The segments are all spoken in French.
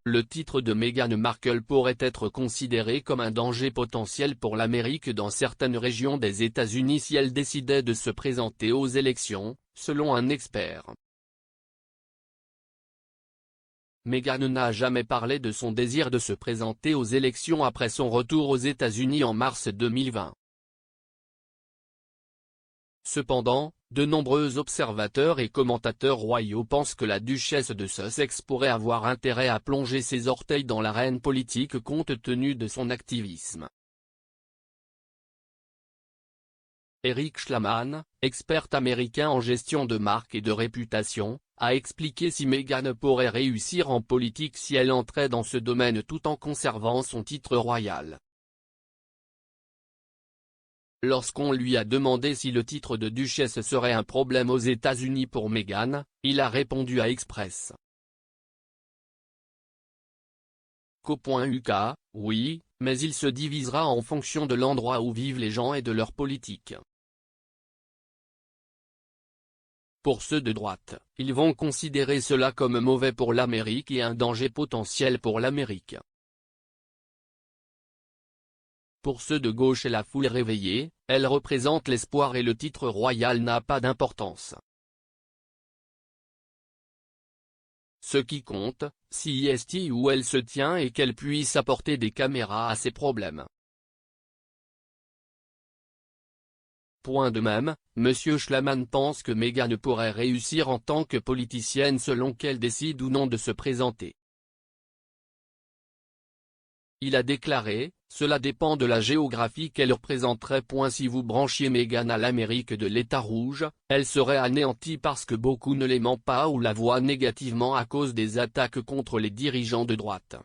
le titre de Meghan Markle pourrait être considéré comme un danger potentiel pour l'Amérique dans certaines régions des États-Unis si elle décidait de se présenter aux élections, selon un expert. Meghan n'a jamais parlé de son désir de se présenter aux élections après son retour aux États-Unis en mars 2020. Cependant, de nombreux observateurs et commentateurs royaux pensent que la duchesse de Sussex pourrait avoir intérêt à plonger ses orteils dans l'arène politique compte tenu de son activisme. Eric Schlaman, expert américain en gestion de marque et de réputation, a expliqué si Meghan pourrait réussir en politique si elle entrait dans ce domaine tout en conservant son titre royal. Lorsqu'on lui a demandé si le titre de duchesse serait un problème aux États-Unis pour Meghan, il a répondu à Express. Co.uk, oui, mais il se divisera en fonction de l'endroit où vivent les gens et de leur politique. Pour ceux de droite, ils vont considérer cela comme mauvais pour l'Amérique et un danger potentiel pour l'Amérique. Pour ceux de gauche et la foule réveillée, elle représente l'espoir et le titre royal n'a pas d'importance. Ce qui compte, si est où elle se tient et qu'elle puisse apporter des caméras à ses problèmes. Point de même, M. Schlaman pense que Meghan pourrait réussir en tant que politicienne selon qu'elle décide ou non de se présenter. Il a déclaré, cela dépend de la géographie qu'elle représenterait. Si vous branchiez Meghan à l'Amérique de l'État rouge, elle serait anéantie parce que beaucoup ne l'aiment pas ou la voient négativement à cause des attaques contre les dirigeants de droite.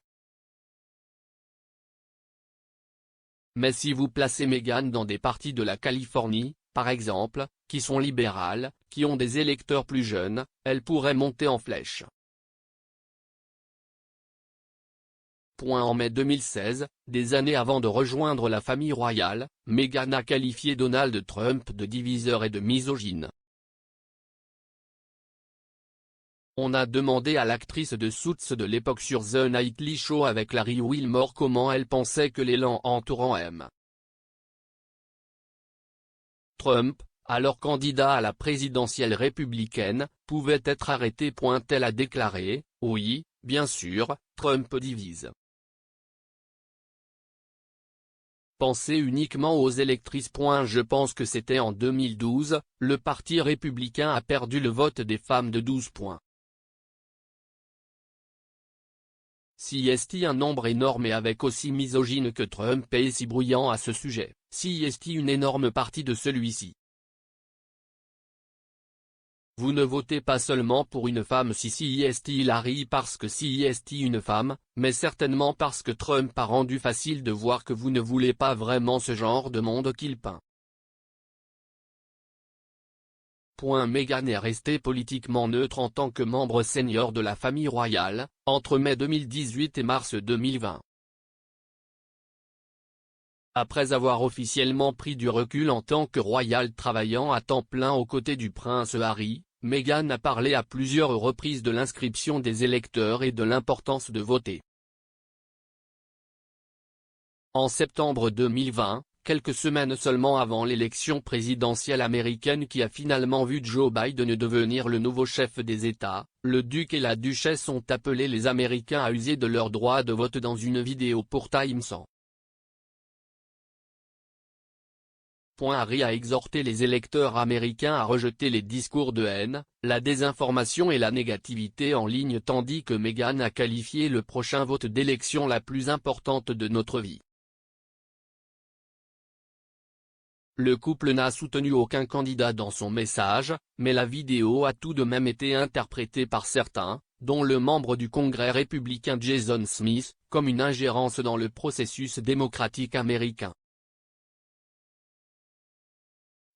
Mais si vous placez Meghan dans des parties de la Californie, par exemple, qui sont libérales, qui ont des électeurs plus jeunes, elle pourrait monter en flèche. En mai 2016, des années avant de rejoindre la famille royale, Meghan a qualifié Donald Trump de diviseur et de misogyne. On a demandé à l'actrice de Suits de l'époque sur The Nightly Show avec Larry Wilmore comment elle pensait que l'élan entourant Trump, alors candidat à la présidentielle républicaine, pouvait être arrêté. Elle a déclaré, oui, bien sûr, Trump divise. Pensez uniquement aux électrices. Je pense que c'était en 2012, le Parti républicain a perdu le vote des femmes de 12 points. Si est un nombre énorme et avec aussi misogyne que Trump et si bruyant à ce sujet, si est une énorme partie de celui-ci. Vous ne votez pas seulement pour une femme si est Hillary parce que si est une femme, mais certainement parce que Trump a rendu facile de voir que vous ne voulez pas vraiment ce genre de monde qu'il peint. Meghan est restée politiquement neutre en tant que membre senior de la famille royale, entre mai 2018 et mars 2020. Après avoir officiellement pris du recul en tant que royale travaillant à temps plein aux côtés du prince Harry, Meghan a parlé à plusieurs reprises de l'inscription des électeurs et de l'importance de voter. En septembre 2020, quelques semaines seulement avant l'élection présidentielle américaine qui a finalement vu Joe Biden devenir le nouveau chef des États, le duc et la duchesse ont appelé les Américains à user de leur droit de vote dans une vidéo pour Times. Harry a exhorté les électeurs américains à rejeter les discours de haine, la désinformation et la négativité en ligne tandis que Meghan a qualifié le prochain vote d'élection la plus importante de notre vie. Le couple n'a soutenu aucun candidat dans son message, mais la vidéo a tout de même été interprétée par certains, dont le membre du Congrès républicain Jason Smith, comme une ingérence dans le processus démocratique américain.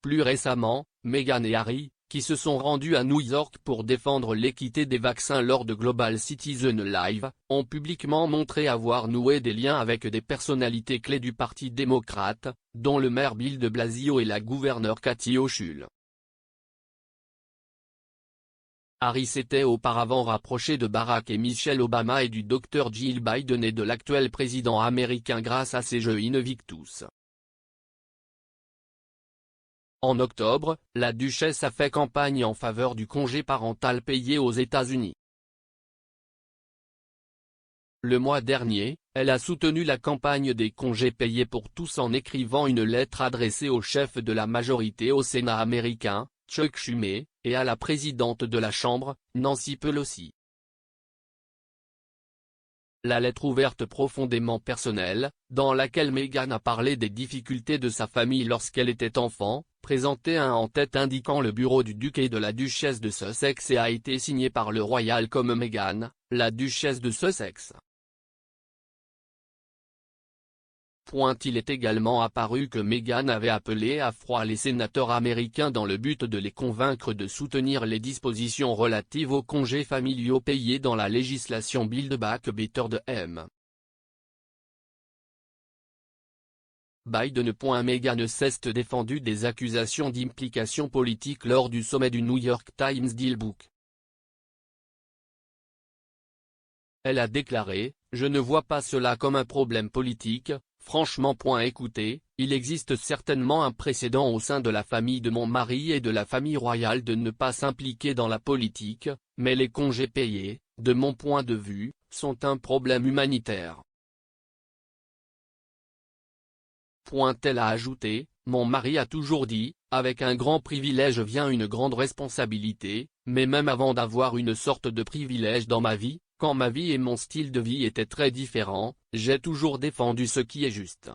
Plus récemment, Meghan et Harry, qui se sont rendus à New York pour défendre l'équité des vaccins lors de Global Citizen Live, ont publiquement montré avoir noué des liens avec des personnalités clés du Parti démocrate, dont le maire Bill de Blasio et la gouverneure Kathy Hochul. Harry s'était auparavant rapproché de Barack et Michelle Obama et du Dr Jill Biden et de l'actuel président américain grâce à ses jeux Invictus. En octobre, la duchesse a fait campagne en faveur du congé parental payé aux États-Unis. Le mois dernier, elle a soutenu la campagne des congés payés pour tous en écrivant une lettre adressée au chef de la majorité au Sénat américain, Chuck Schumer, et à la présidente de la Chambre, Nancy Pelosi. La lettre ouverte profondément personnelle, dans laquelle Meghan a parlé des difficultés de sa famille lorsqu'elle était enfant, présentait un en-tête indiquant le bureau du duc et de la duchesse de Sussex et a été signée par le royal comme Meghan, la duchesse de Sussex. Il est également apparu que Meghan avait appelé à froid les sénateurs américains dans le but de les convaincre de soutenir les dispositions relatives aux congés familiaux payés dans la législation Build Back Better de M. Biden. Meghan s'est défendue des accusations d'implication politique lors du sommet du New York Times Dealbook. Elle a déclaré « Je ne vois pas cela comme un problème politique, franchement. Écoutez, il existe certainement un précédent au sein de la famille de mon mari et de la famille royale de ne pas s'impliquer dans la politique, mais les congés payés, de mon point de vue, sont un problème humanitaire. » Elle a ajouté, « Mon mari a toujours dit, avec un grand privilège vient une grande responsabilité, mais même avant d'avoir une sorte de privilège dans ma vie, quand ma vie et mon style de vie étaient très différents, j'ai toujours défendu ce qui est juste. »